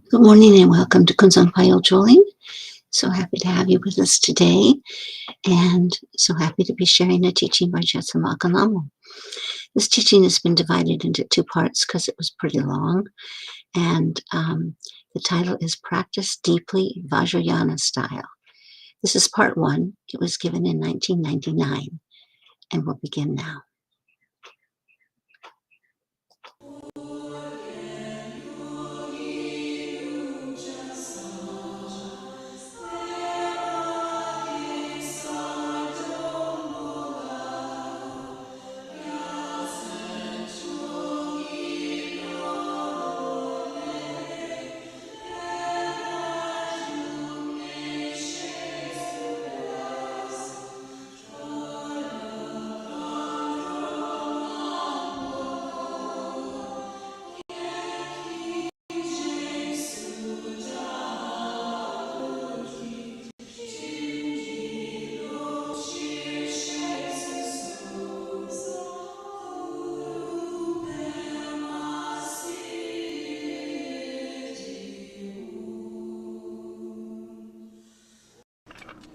Good morning and welcome to Kunzang Payal Joling. So happy to have you with us today, and so happy to be sharing a teaching by Jetsunma and Lhamo. This teaching has been divided into two parts because it was pretty long, and the title is Practice Deeply Vajrayana Style. This is part one. It was given in 1999, and we'll begin now.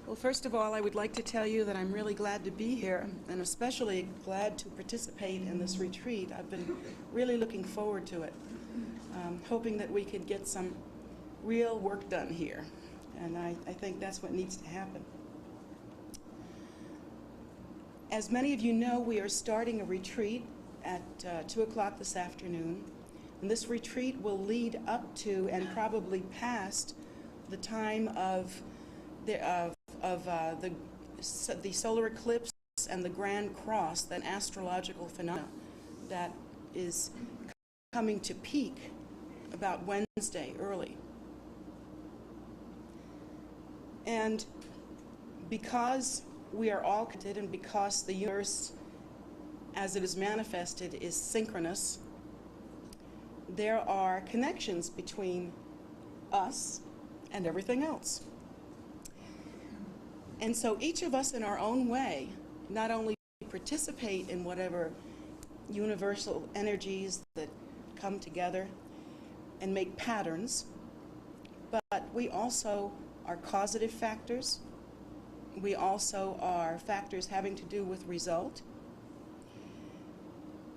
Well, first of all, I would like to tell you that I'm really glad to be here, and especially glad to participate in this retreat. I've been really looking forward to it, hoping that we could get some real work done here, and I think that's what needs to happen. As many of you know, we are starting a retreat at 2 o'clock this afternoon, and this retreat will lead up to and probably past the time of the solar eclipse and the Grand Cross, that astrological phenomenon that is coming to peak about Wednesday early. And because we are all connected, and because the universe as it is manifested is synchronous, there are connections between us and everything else. And so each of us in our own way not only participate in whatever universal energies that come together and make patterns, but we also are causative factors. We also are factors having to do with result.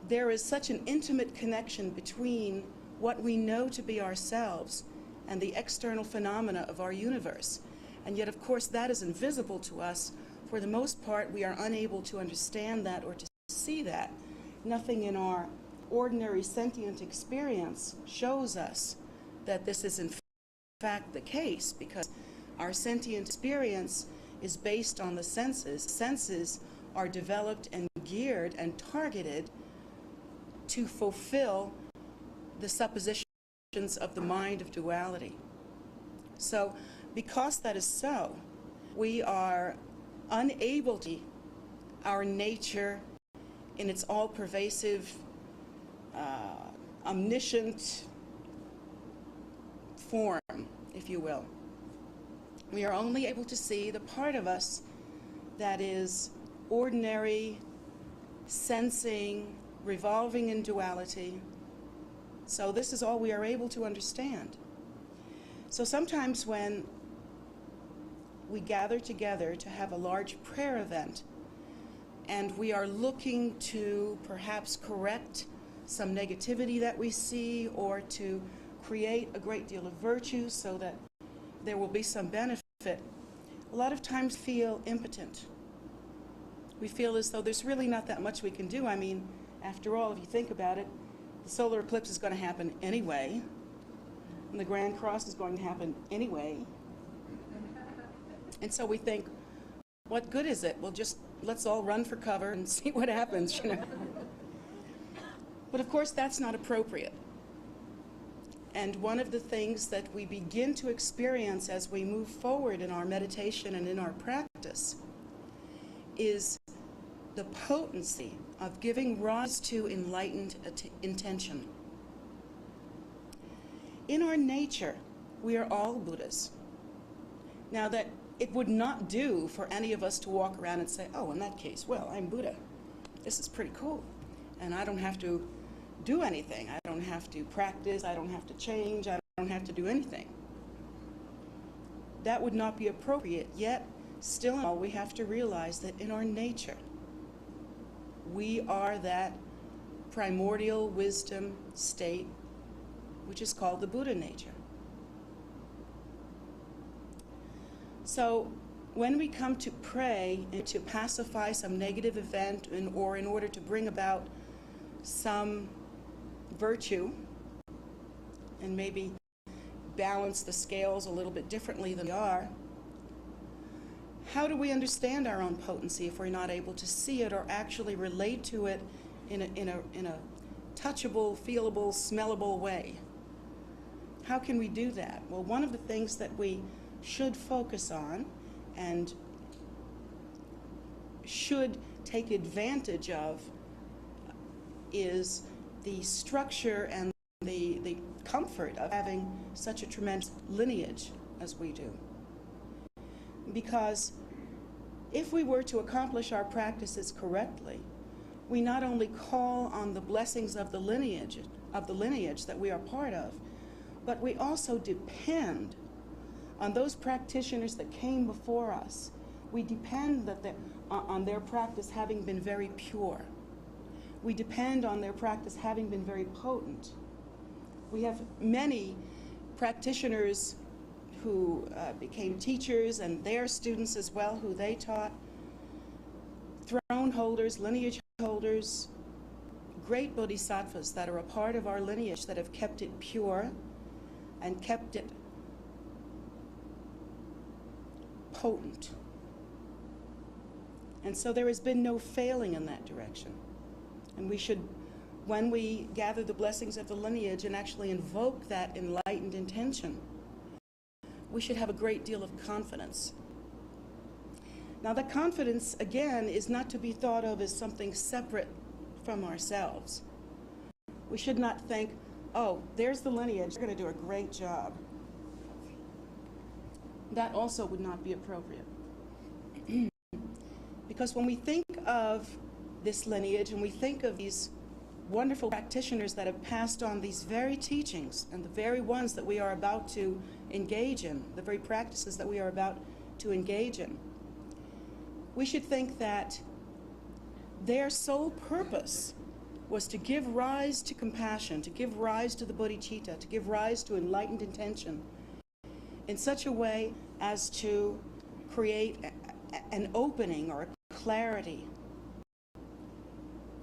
There is such an intimate connection between what we know to be ourselves and the external phenomena of our universe. And yet, of course, that is invisible to us. For the most part, we are unable to understand that or to see that. Nothing in our ordinary sentient experience shows us that this is in fact the case, because our sentient experience is based on the senses. Senses are developed and geared and targeted to fulfill the suppositions of the mind of duality. So, because that is so, we are unable to see our nature in its all-pervasive, omniscient form, if you will. We are only able to see the part of us that is ordinary, sensing, revolving in duality. So this is all we are able to understand. So sometimes when we gather together to have a large prayer event, and we are looking to perhaps correct some negativity that we see, or to create a great deal of virtue so that there will be some benefit, a lot of times feel impotent. We feel as though there's really not that much we can do. I mean, after all, if you think about it, the solar eclipse is going to happen anyway, and the Grand Cross is going to happen anyway. And so we think, what good is it? Well, just let's all run for cover and see what happens, you know. But of course, that's not appropriate. And one of the things that we begin to experience as we move forward in our meditation and in our practice is the potency of giving rise to enlightened intention. In our nature, we are all Buddhas. Now, that it would not do for any of us to walk around and say, oh, in that case, well, I'm Buddha. This is pretty cool. And I don't have to do anything. I don't have to practice. I don't have to change. I don't have to do anything. That would not be appropriate, yet still in all, we have to realize that in our nature, we are that primordial wisdom state, which is called the Buddha nature. So when we come to pray and to pacify some negative event or in order to bring about some virtue and maybe balance the scales a little bit differently than we are, how do we understand our own potency if we're not able to see it or actually relate to it in a touchable, feelable, smellable way? How can we do that? Well, one of the things that we should focus on and should take advantage of is the structure and the comfort of having such a tremendous lineage as we do. Because if we were to accomplish our practices correctly, we not only call on the blessings of the lineage that we are part of, but we also depend on those practitioners that came before us. We depend on their practice having been very pure. We depend on their practice having been very potent. We have many practitioners who became teachers and their students as well, who they taught, throne holders, lineage holders, great bodhisattvas that are a part of our lineage that have kept it pure and kept it potent. And so there has been no failing in that direction. And we should, when we gather the blessings of the lineage and actually invoke that enlightened intention, we should have a great deal of confidence. Now, the confidence, again, is not to be thought of as something separate from ourselves. We should not think, oh, there's the lineage, they're going to do a great job. That also would not be appropriate. Because when we think of this lineage and we think of these wonderful practitioners that have passed on these very teachings and the very ones that we are about to engage in, the very practices that we are about to engage in, we should think that their sole purpose was to give rise to compassion, to give rise to the bodhicitta, to give rise to enlightened intention in such a way as to create an opening or a clarity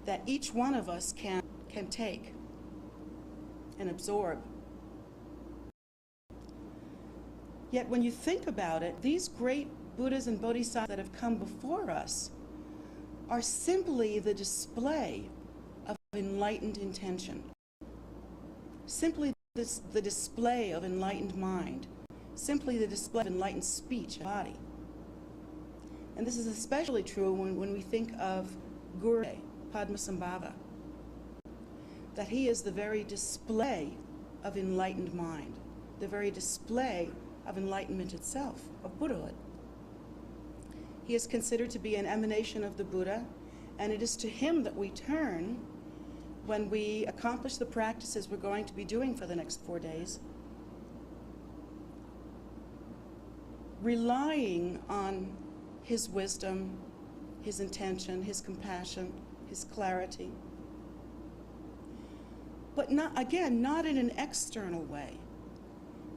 that each one of us can take and absorb. Yet when you think about it, these great Buddhas and Bodhisattvas that have come before us are simply the display of enlightened intention, simply the display of enlightened mind, simply the display of enlightened speech and body. And this is especially true when we think of Guru Padmasambhava, that he is the very display of enlightened mind, the very display of enlightenment itself, of Buddhahood. He is considered to be an emanation of the Buddha, and it is to him that we turn when we accomplish the practices we're going to be doing for the next 4 days, relying on his wisdom, his intention, his compassion, his clarity. But not in an external way.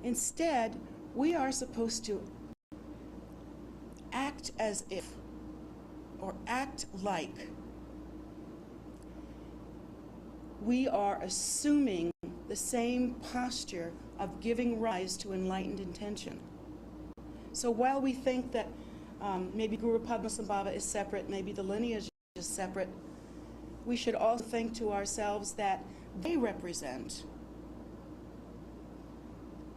Instead, we are supposed to act as if, or act like, we are assuming the same posture of giving rise to enlightened intention. So while we think that maybe Guru Padmasambhava is separate, maybe the lineage is separate, we should also think to ourselves that they represent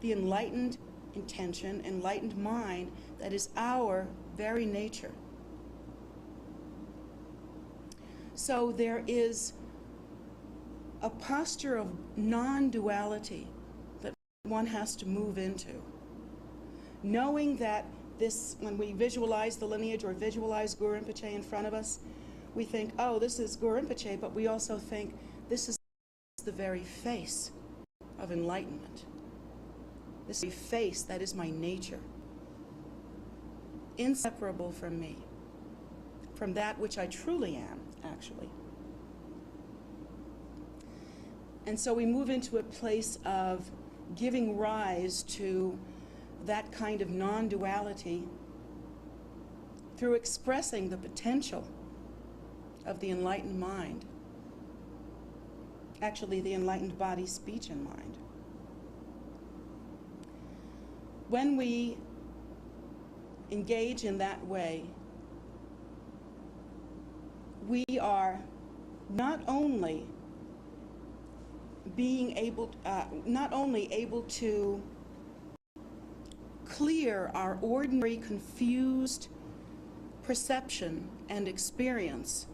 the enlightened intention, enlightened mind that is our very nature. So there is a posture of non-duality that one has to move into. Knowing that this, when we visualize the lineage or visualize Guru Rinpoche in front of us, we think, oh, this is Guru Rinpoche, but we also think this is the very face of enlightenment. this face that is my nature, inseparable from me, from that which I truly am, actually. And so we move into a place of giving rise to that kind of non-duality through expressing the potential of the enlightened mind, actually the enlightened body, speech, and mind. When we engage in that way, we are not only able to clear our ordinary confused perception and experience,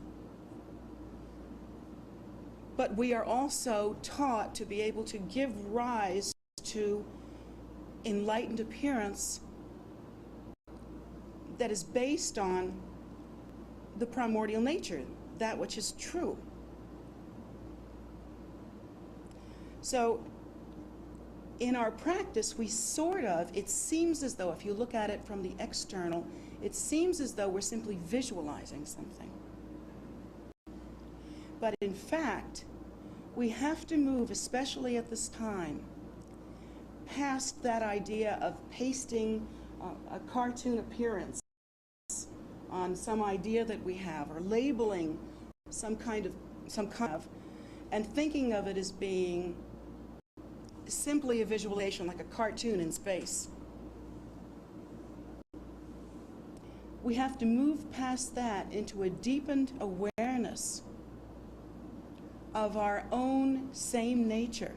but we are also taught to be able to give rise to enlightened appearance that is based on the primordial nature, that which is true. So in our practice, we it seems as though, if you look at it from the external, it seems as though we're simply visualizing something. But in fact, we have to move, especially at this time, past that idea of pasting a cartoon appearance on some idea that we have, or labeling some kind of, and thinking of it as being simply a visualization, like a cartoon in space. We have to move past that into a deepened awareness of our own same nature,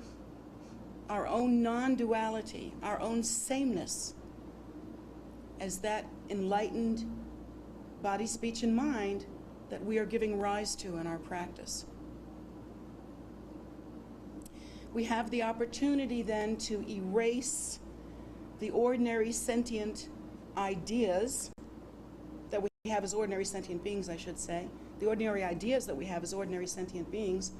our own non-duality, our own sameness as that enlightened body, speech, and mind that we are giving rise to in our practice. We have the opportunity then to erase the ordinary sentient ideas that we have as ordinary sentient beings, I should say, the ordinary ideas that we have as ordinary sentient beings,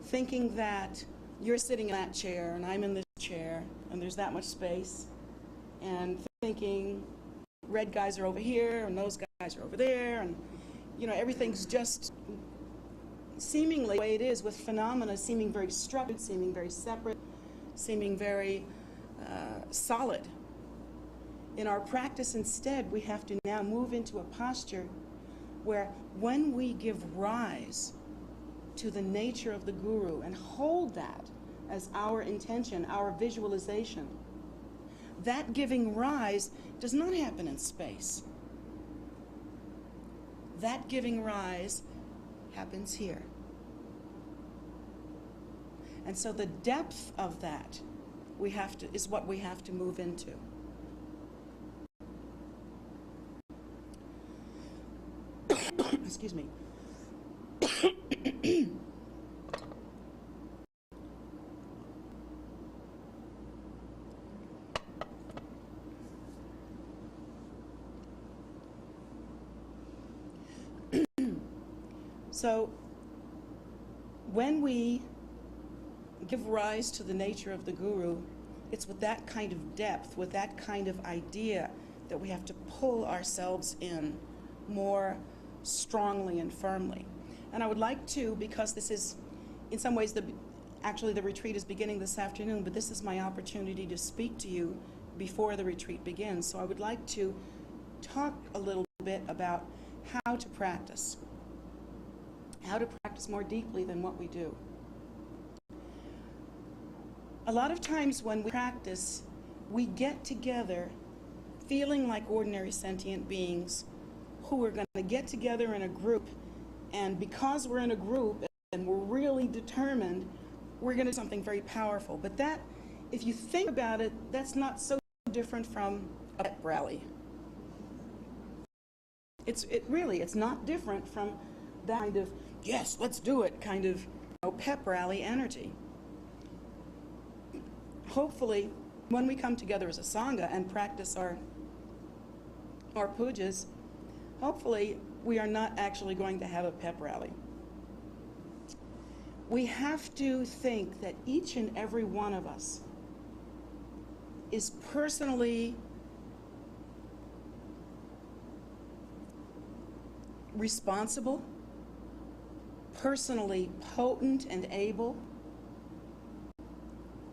thinking that you're sitting in that chair and I'm in this chair and there's that much space, and thinking red guys are over here and those guys are over there, and everything's just seemingly the way it is, with phenomena seeming very structured, seeming very separate, seeming very solid. In our practice, instead, we have to now move into a posture where, when we give rise to the nature of the Guru and hold that as our intention, our visualization, that giving rise does not happen in space. That giving rise happens here. And so the depth of that is what we have to move into. Excuse me. So when we give rise to the nature of the Guru, it's with that kind of depth, with that kind of idea, that we have to pull ourselves in more strongly and firmly. And I would like to, because this is, in some ways, actually the retreat is beginning this afternoon, but this is my opportunity to speak to you before the retreat begins. So I would like to talk a little bit about how to practice more deeply than what we do. A lot of times when we practice, we get together feeling like ordinary sentient beings who are going to get together in a group, and because we're in a group and we're really determined, we're going to do something very powerful. But that, if you think about it, that's not so different from a pep rally. It's not different from that kind of, yes, let's do it, kind of pep rally energy. Hopefully, when we come together as a Sangha and practice our pujas, hopefully we are not actually going to have a pep rally. We have to think that each and every one of us is personally responsible, personally potent and able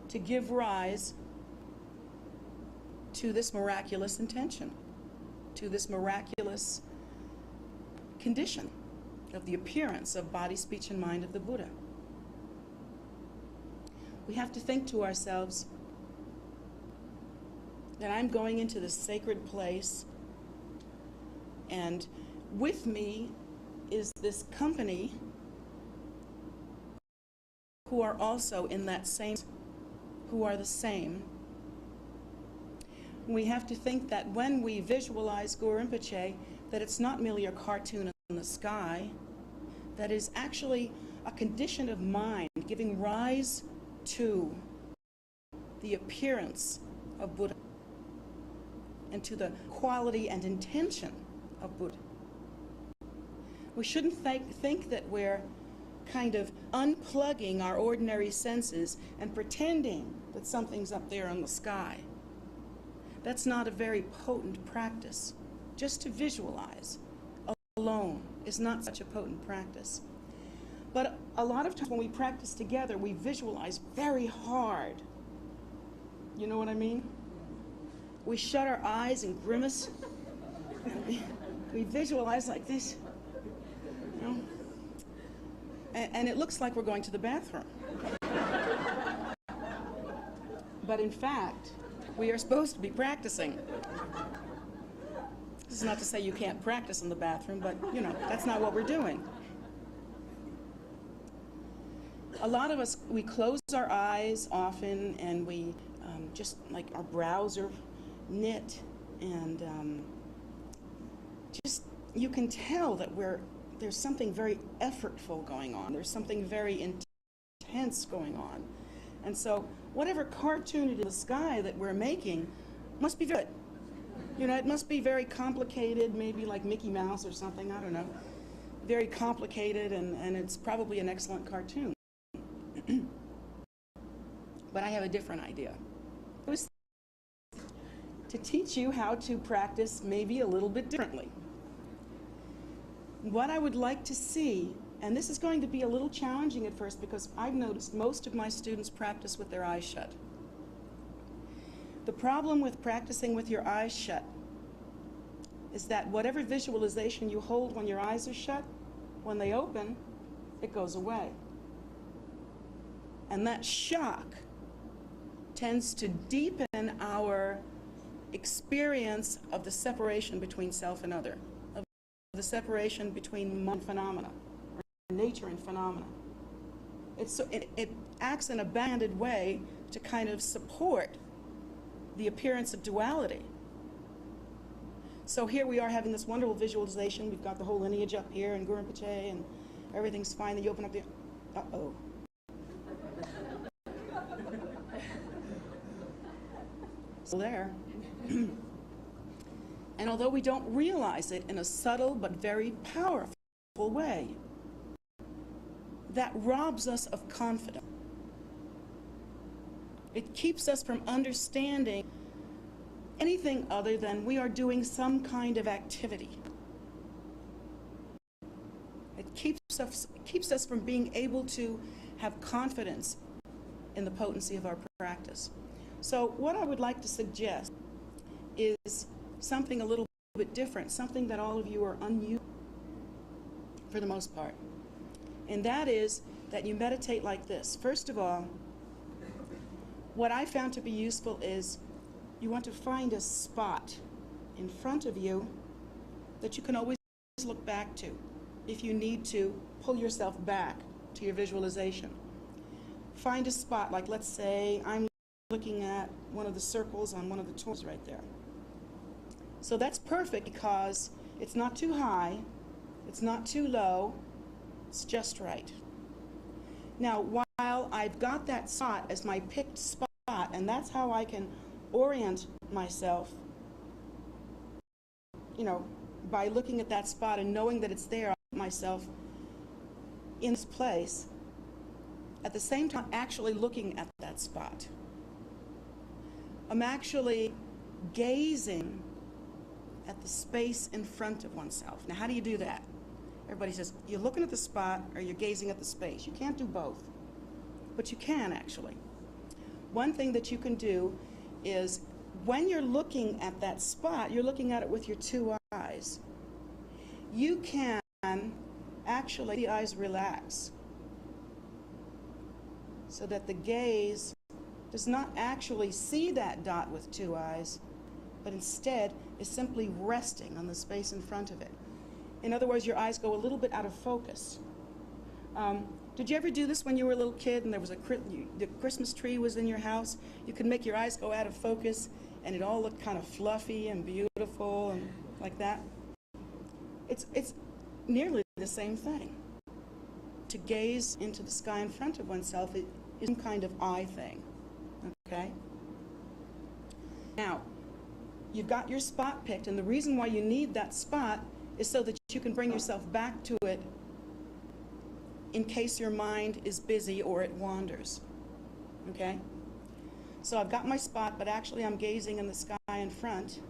to give rise to this miraculous intention, to this miraculous condition of the appearance of body, speech, and mind of the Buddha. We have to think to ourselves that I'm going into this sacred place, and with me is this company who are also in that same, who are the same. We have to think that when we visualize Guru Rinpoche, that it's not merely a cartoon in the sky, that is actually a condition of mind giving rise to the appearance of Buddha and to the quality and intention of Buddha. We shouldn't think that we're kind of unplugging our ordinary senses and pretending that something's up there in the sky. That's not a very potent practice. Just to visualize alone is not such a potent practice. But a lot of times when we practice together, we visualize very hard. You know what I mean? We shut our eyes and grimace. And we visualize like this. You know? And it looks like we're going to the bathroom. But in fact, we are supposed to be practicing. This is not to say you can't practice in the bathroom, but you know, that's not what we're doing. A lot of us, we close our eyes often, and we just like our brows are knit, and just you can tell that there's something very effortful going on. There's something very intense going on. And so whatever cartoon in the sky that we're making must be good. You know, it must be very complicated, maybe like Mickey Mouse or something, I don't know. Very complicated, and it's probably an excellent cartoon. But I have a different idea. It was to teach you how to practice maybe a little bit differently. What I would like to see, and this is going to be a little challenging at first because I've noticed most of my students practice with their eyes shut. The problem with practicing with your eyes shut is that whatever visualization you hold when your eyes are shut, when they open, it goes away. And that shock tends to deepen our experience of the separation between self and other, of the separation between mind and phenomena, or nature and phenomena. It acts in a banded way to kind of support the appearance of duality. So here we are having this wonderful visualization. We've got the whole lineage up here and Guru Rinpoche, and everything's fine. Then you open up the, uh-oh. So there. And although we don't realize it in a subtle but very powerful way, that robs us of confidence. It keeps us from understanding anything other than we are doing some kind of activity. It keeps us from being able to have confidence in the potency of our practice. So what I would like to suggest is something a little bit different, something that all of you are unused for the most part. And that is that you meditate like this. First of all, what I found to be useful is you want to find a spot in front of you that you can always look back to if you need to pull yourself back to your visualization. Find a spot, like let's say I'm looking at one of the circles on one of the tours right there. So that's perfect because it's not too high, it's not too low, it's just right. Now, while I've got that spot as my picked spot, and that's how I can orient myself, you know, by looking at that spot and knowing that it's there, I put myself in this place, at the same time actually looking at that spot. I'm actually gazing at the space in front of oneself. Now, how do you do that? Everybody says, you're looking at the spot or you're gazing at the space. You can't do both, but you can actually. One thing that you can do is when you're looking at that spot, you're looking at it with your two eyes. You can actually, the eyes relax so that the gaze does not actually see that dot with two eyes, but instead is simply resting on the space in front of it. In other words, your eyes go a little bit out of focus. Did you ever do this when you were a little kid and there was the Christmas tree was in your house? You could make your eyes go out of focus and it all looked kind of fluffy and beautiful and like that. It's nearly the same thing. To gaze into the sky in front of oneself is some kind of eye thing, okay? Now, you've got your spot picked, and the reason why you need that spot is so that you can bring yourself back to it in case your mind is busy or it wanders, okay? So I've got my spot, but actually I'm gazing in the sky in front,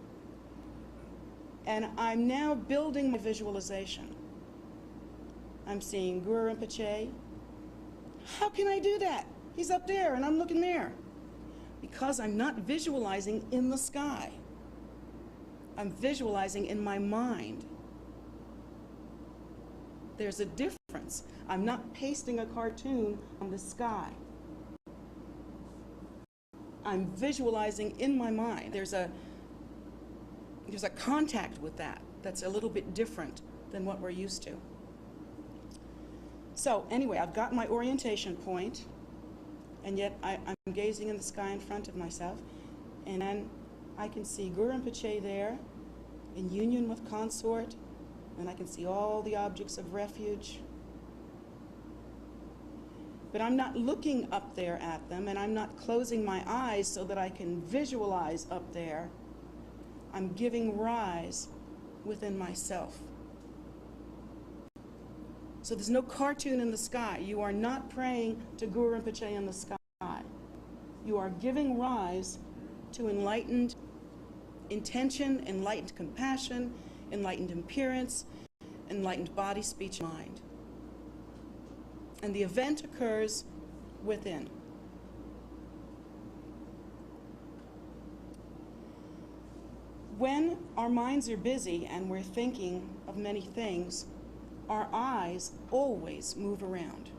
and I'm now building my visualization. I'm seeing Guru Rinpoche. How can I do that? He's up there and I'm looking there. Because I'm not visualizing in the sky. I'm visualizing in my mind. There's a difference. I'm not pasting a cartoon on the sky. I'm visualizing in my mind. There's a contact with that that's a little bit different than what we're used to. So anyway, I've got my orientation point, and yet I'm gazing in the sky in front of myself, and then I can see Guru Rinpoche there in union with consort, and I can see all the objects of refuge. But I'm not looking up there at them, and I'm not closing my eyes so that I can visualize up there. I'm giving rise within myself. So there's no cartoon in the sky. You are not praying to Guru Rinpoche in the sky. You are giving rise to enlightened intention, enlightened compassion, enlightened appearance, enlightened body, speech, and mind. And the event occurs within. When our minds are busy and we're thinking of many things, our eyes always move around.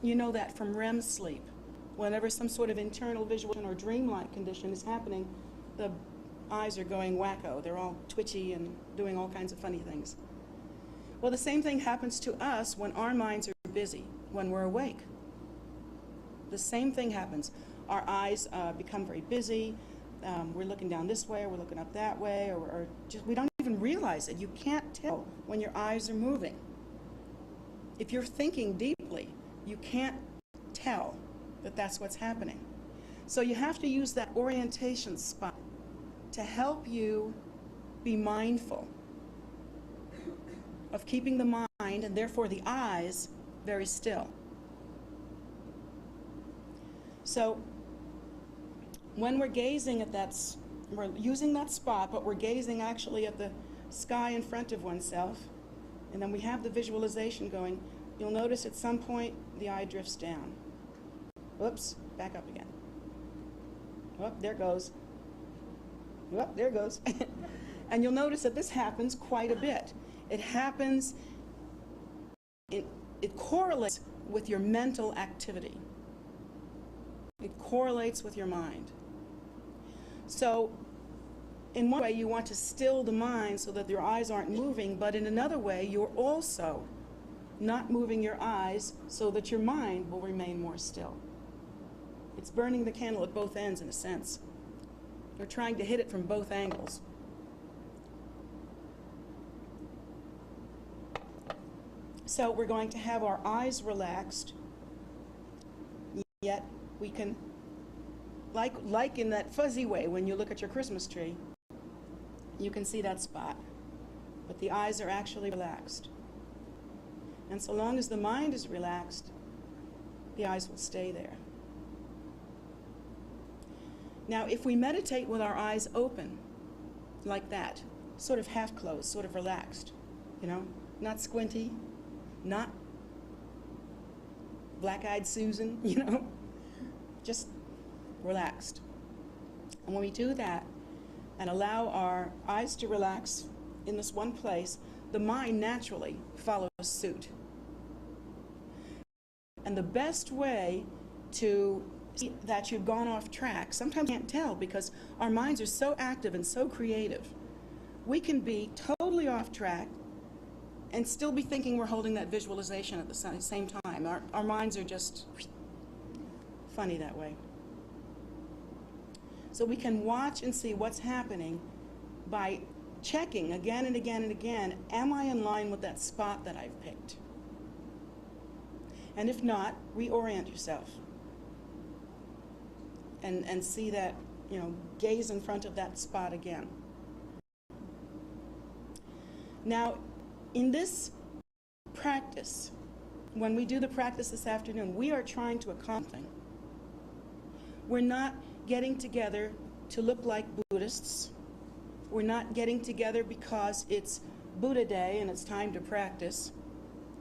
You know that from REM sleep. Whenever some sort of internal visualization or dreamlike condition is happening, the eyes are going wacko. They're all twitchy and doing all kinds of funny things. Well, the same thing happens to us when our minds are busy, when we're awake. The same thing happens. Our eyes become very busy. We're looking down this way, or we're looking up that way, or just, we don't even realize it. You can't tell when your eyes are moving. If you're thinking deeply, you can't tell that that's what's happening. So you have to use that orientation spot to help you be mindful of keeping the mind, and therefore the eyes, very still. So when we're gazing at that, we're using that spot, but we're gazing actually at the sky in front of oneself, and then we have the visualization going, you'll notice at some point the eye drifts down. Whoops, back up again. Oh, there it goes. Oh, there it goes. And you'll notice that this happens quite a bit. It happens, it correlates with your mental activity. It correlates with your mind. So in one way you want to still the mind so that your eyes aren't moving, but in another way you're also not moving your eyes so that your mind will remain more still. It's burning the candle at both ends in a sense. You're trying to hit it from both angles. So we're going to have our eyes relaxed, yet we can, like in that fuzzy way when you look at your Christmas tree, you can see that spot, but the eyes are actually relaxed. And so long as the mind is relaxed, the eyes will stay there. Now, if we meditate with our eyes open, like that, sort of half closed, sort of relaxed, you know, not squinty, not black-eyed Susan, you know, just relaxed. And when we do that and allow our eyes to relax in this one place, the mind naturally follows suit. And the best way to see that you've gone off track, sometimes you can't tell because our minds are so active and so creative. We can be totally off track and still be thinking we're holding that visualization at the same time. Our minds are just funny that way. So we can watch and see what's happening by checking again and again and again, am I in line with that spot that I've picked? And if not, reorient yourself and see that, you know, gaze in front of that spot again. Now, in this practice, when we do the practice this afternoon, we are trying to accomplish something. We're not getting together to look like Buddhists. We're not getting together because it's Buddha Day and it's time to practice.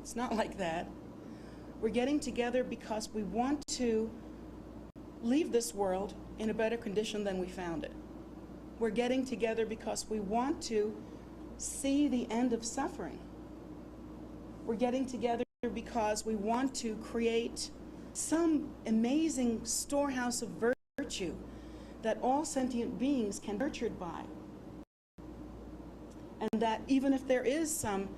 It's not like that. We're getting together because we want to leave this world in a better condition than we found it. We're getting together because we want to see the end of suffering. We're getting together because we want to create some amazing storehouse of virtue that all sentient beings can be nurtured by. And that even if there is some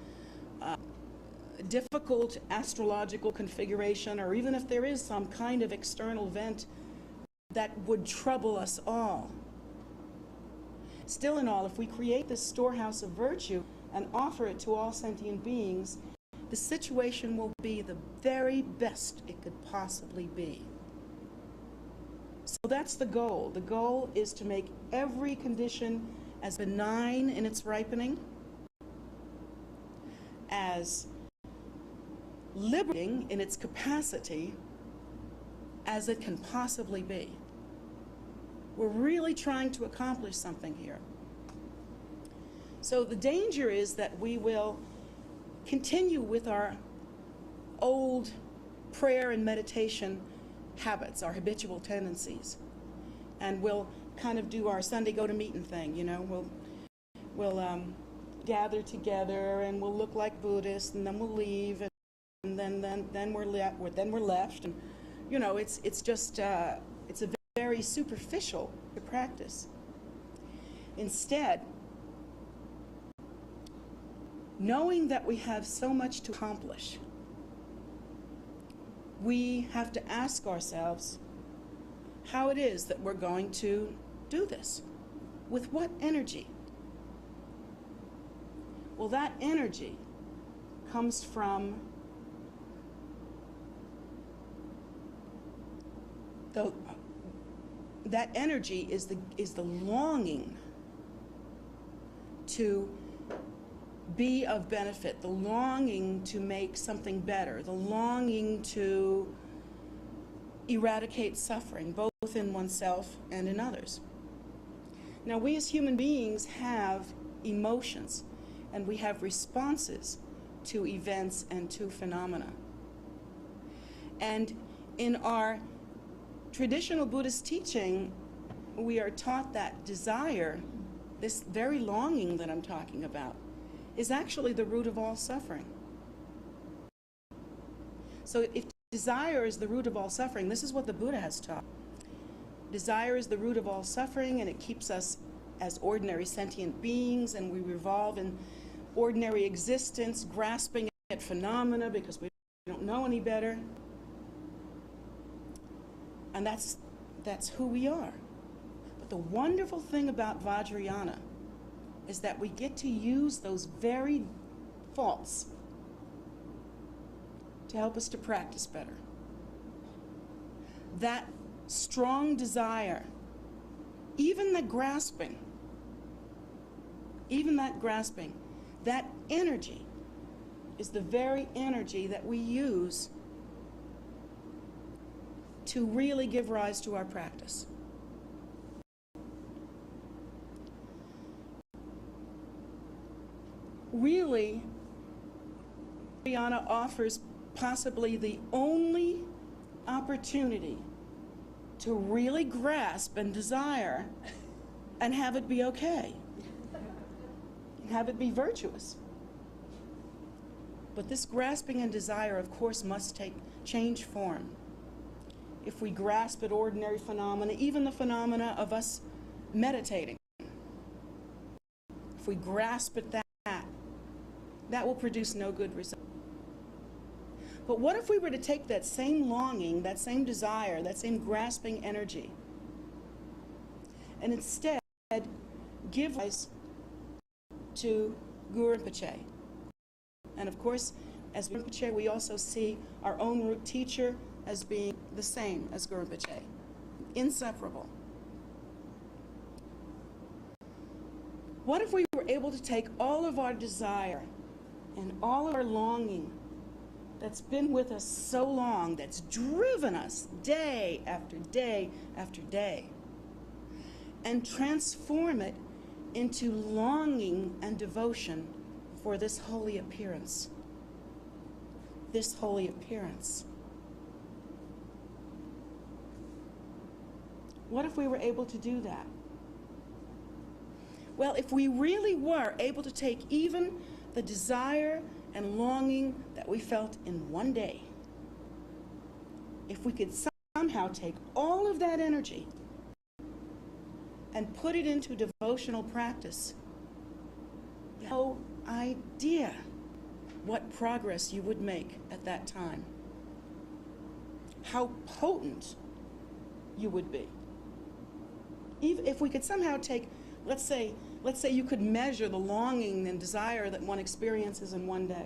difficult astrological configuration, or even if there is some kind of external event that would trouble us all, still in all, if we create this storehouse of virtue and offer it to all sentient beings, the situation will be the very best it could possibly be. So that's the goal. The goal is to make every condition as benign in its ripening, as liberating in its capacity as it can possibly be. We're really trying to accomplish something here. So the danger is that we will continue with our old prayer and meditation habits, our habitual tendencies, and we'll kind of do our Sunday go-to-meeting thing, you know. We'll gather together and we'll look like Buddhists, and then we'll leave, and then we're left, and you know, it's just it's a very superficial practice. Instead, knowing that we have so much to accomplish, we have to ask ourselves how it is that we're going to do this. With what energy? Well, that energy comes from that energy is the longing to be of benefit, the longing to make something better, the longing to eradicate suffering, both in oneself and in others. Now, we as human beings have emotions, and we have responses to events and to phenomena. And in our traditional Buddhist teaching, we are taught that desire, this very longing that I'm talking about, is actually the root of all suffering. So if desire is the root of all suffering, this is what the Buddha has taught. Desire is the root of all suffering, and it keeps us as ordinary sentient beings, and we revolve in ordinary existence, grasping at phenomena because we don't know any better. And that's who we are. But the wonderful thing about Vajrayana is that we get to use those very faults to help us to practice better. That strong desire, even that grasping, that energy is the very energy that we use to really give rise to our practice. really, Vajrayana offers possibly the only opportunity to really grasp and desire and have it be okay, and have it be virtuous. But this grasping and desire, of course, must change form. If we grasp at ordinary phenomena, even the phenomena of us meditating, if we grasp at that will produce no good result. But what if we were to take that same longing, that same desire, that same grasping energy, and instead give rise to Guru Rinpoche? And of course, as Guru Rinpoche, we also see our own root teacher as being the same as Guru Rinpoche, inseparable. What if we were able to take all of our desire and all of our longing that's been with us so long, that's driven us day after day after day, and transform it into longing and devotion for this holy appearance? This holy appearance. What if we were able to do that? Well, if we really were able to take even the desire and longing that we felt in one day, if we could somehow take all of that energy and put it into devotional practice, no idea what progress you would make at that time. How potent you would be. Even if we could somehow take, let's say you could measure the longing and desire that one experiences in one day.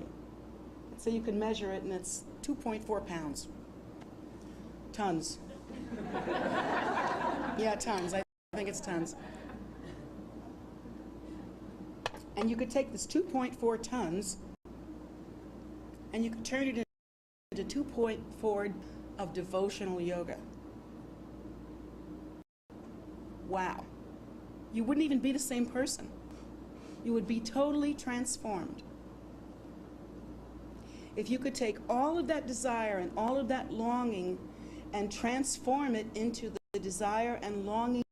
Let's say you could measure it and it's 2.4 pounds. Tons. Yeah, tons. I think it's tons. And you could take this 2.4 tons and you could turn it into 2.4 of devotional yoga. Wow. You wouldn't even be the same person. You would be totally transformed. If you could take all of that desire and all of that longing and transform it into the desire and longing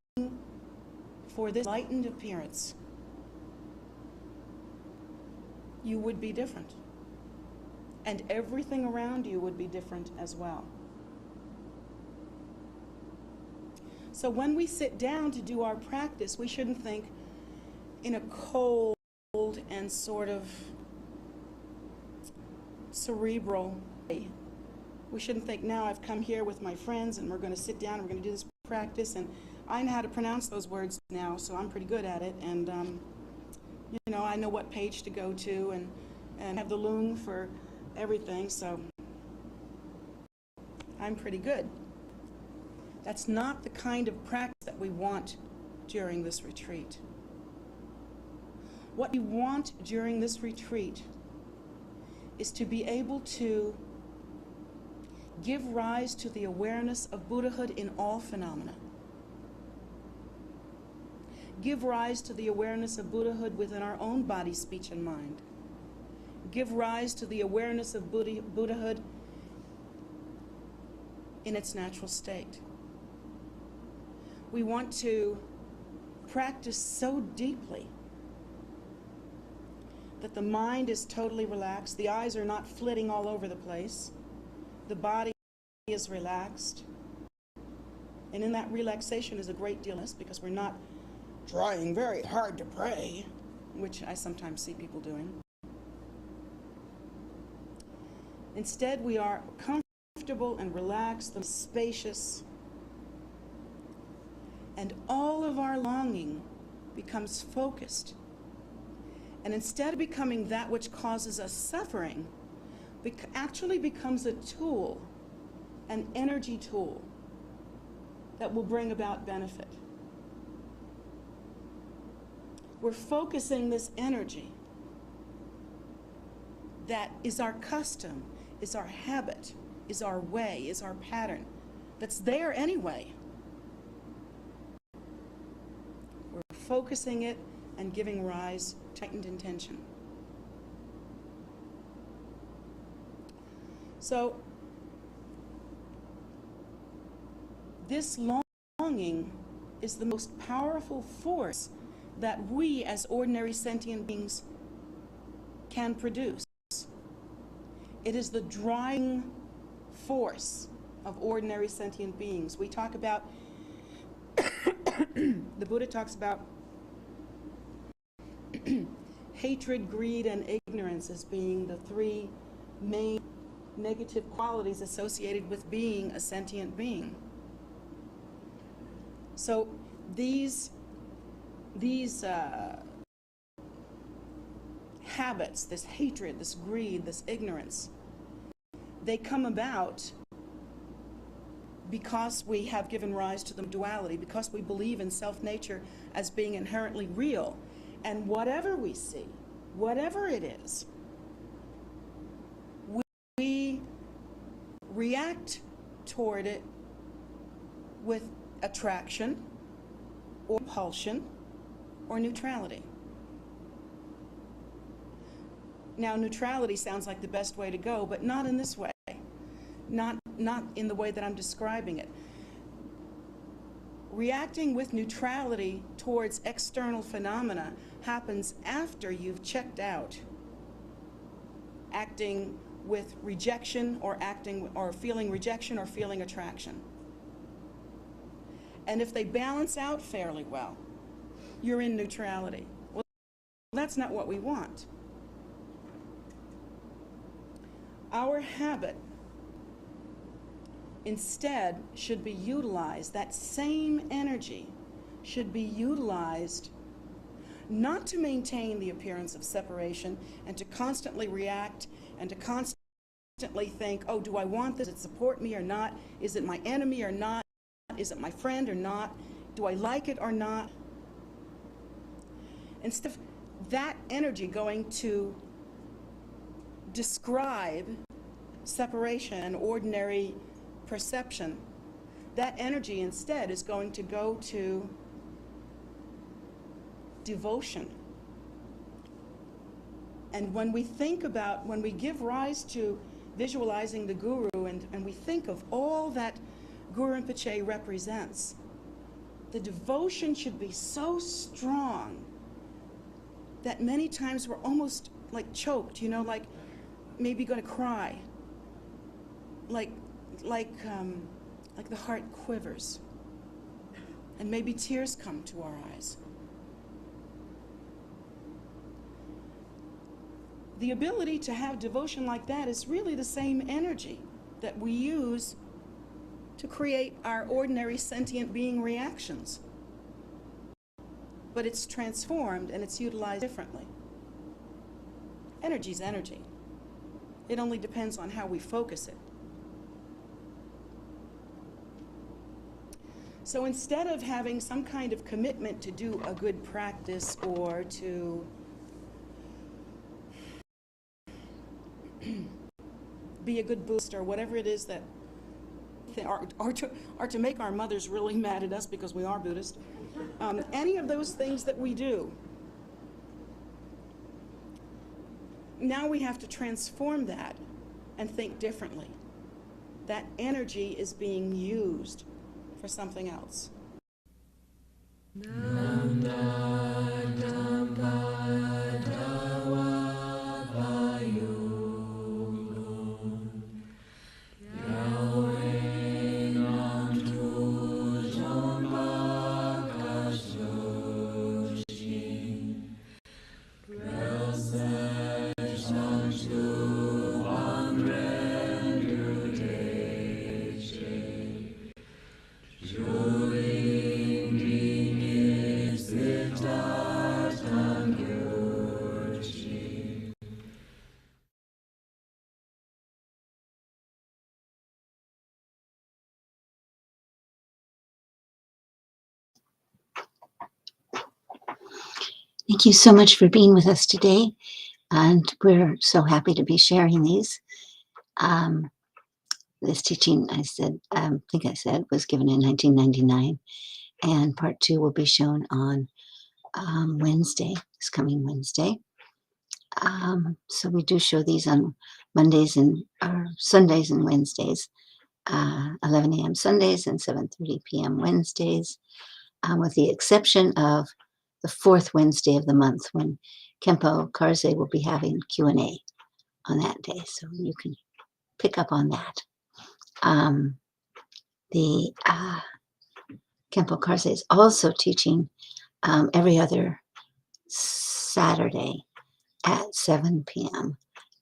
for this enlightened appearance, you would be different. And everything around you would be different as well. So when we sit down to do our practice, we shouldn't think in a cold and sort of cerebral way. We shouldn't think, now I've come here with my friends and we're going to sit down and we're going to do this practice, and I know how to pronounce those words now, so I'm pretty good at it, and you know, I know what page to go to and have the lung for everything, so I'm pretty good. That's not the kind of practice that we want during this retreat. What we want during this retreat is to be able to give rise to the awareness of Buddhahood in all phenomena. Give rise to the awareness of Buddhahood within our own body, speech, and mind. Give rise to the awareness of Buddhahood in its natural state. We want to practice so deeply that the mind is totally relaxed, the eyes are not flitting all over the place, the body is relaxed, and in that relaxation is a great deal less, because we're not trying very hard to pray, which I sometimes see people doing. Instead, we are comfortable and relaxed and spacious, and all of our longing becomes focused. And instead of becoming that which causes us suffering, actually becomes a tool, an energy tool that will bring about benefit. We're focusing this energy that is our custom, is our habit, is our way, is our pattern, that's there anyway. We're focusing it and giving rise to heightened intention. So this longing is the most powerful force that we as ordinary sentient beings can produce. It is the driving force of ordinary sentient beings. We talk about, the Buddha talks about hatred, greed, and ignorance as being the three main negative qualities associated with being a sentient being. So these habits, this hatred, this greed, this ignorance, they come about because we have given rise to the duality, because we believe in self-nature as being inherently real. And whatever we see, whatever it is, we react toward it with attraction or repulsion or neutrality. Now, neutrality sounds like the best way to go, but not in this way. Not in the way that I'm describing it. Reacting with neutrality towards external phenomena happens after you've checked out. Acting with rejection or feeling rejection or feeling attraction. And if they balance out fairly well, you're in neutrality. Well, that's not what we want. Our habit instead should be utilized, that same energy should be utilized not to maintain the appearance of separation and to constantly react and to constantly think, oh, do I want this? Does it support me or not? Is it my enemy or not? Is it my friend or not? Do I like it or not? Instead of that energy going to describe separation and ordinary perception, that energy instead is going to go to devotion. And when we think about, when we give rise to visualizing the Guru and we think of all that Guru Rinpoche represents, the devotion should be so strong that many times we're almost like choked, you know, like maybe going to cry, like the heart quivers, and maybe tears come to our eyes. The ability to have devotion like that is really the same energy that we use to create our ordinary sentient being reactions. But it's transformed and it's utilized differently. Energy's energy. It only depends on how we focus it. So instead of having some kind of commitment to do a good practice or to be a good Buddhist or whatever it is that, or to make our mothers really mad at us because we are Buddhist, any of those things that we do, now we have to transform that and think differently. That energy is being used for something else. Thank you so much for being with us today, and we're so happy to be sharing these. This teaching, I think I said, was given in 1999, and part 2 will be shown on Wednesday, this coming Wednesday. So we do show these on Mondays and or Sundays and Wednesdays, 11 a.m. Sundays and 7:30 p.m. Wednesdays, with the exception of the fourth Wednesday of the month when Kempo Karze will be having Q&A on that day. So you can pick up on that. The Kempo Karze is also teaching every other Saturday at 7 p.m.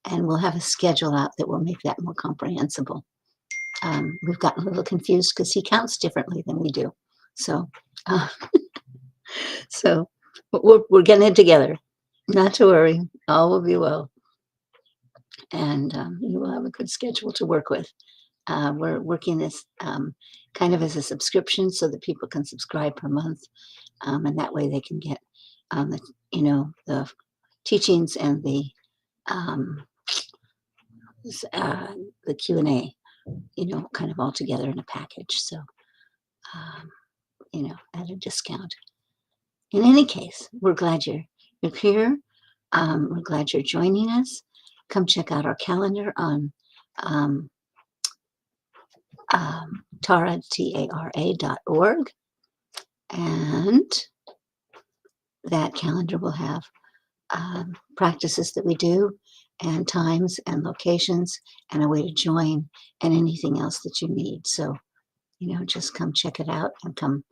And we'll have a schedule out that will make that more comprehensible. We've gotten a little confused because he counts differently than we do. So, so we're getting it together. Not to worry, all will be well. And you will have a good schedule to work with. We're working this kind of as a subscription so that people can subscribe per month. And that way they can get the teachings and the Q&A, kind of all together in a package. So, at a discount. In any case, we're glad you're here. We're glad you're joining us. Come check out our calendar on tara.org. And that calendar will have practices that we do and times and locations and a way to join and anything else that you need. So, just come check it out and come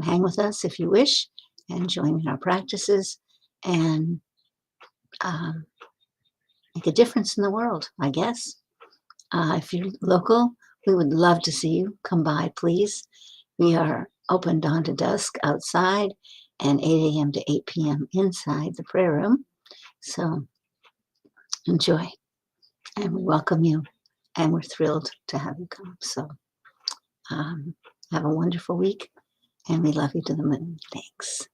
hang with us if you wish and join in our practices and make a difference in the world, I guess. If you're local, we would love to see you. Come by, please. We are open dawn to dusk outside and 8 a.m. to 8 p.m. inside the prayer room. So enjoy, and we welcome you, and we're thrilled to have you come. So have a wonderful week, and we love you to the moon. Thanks.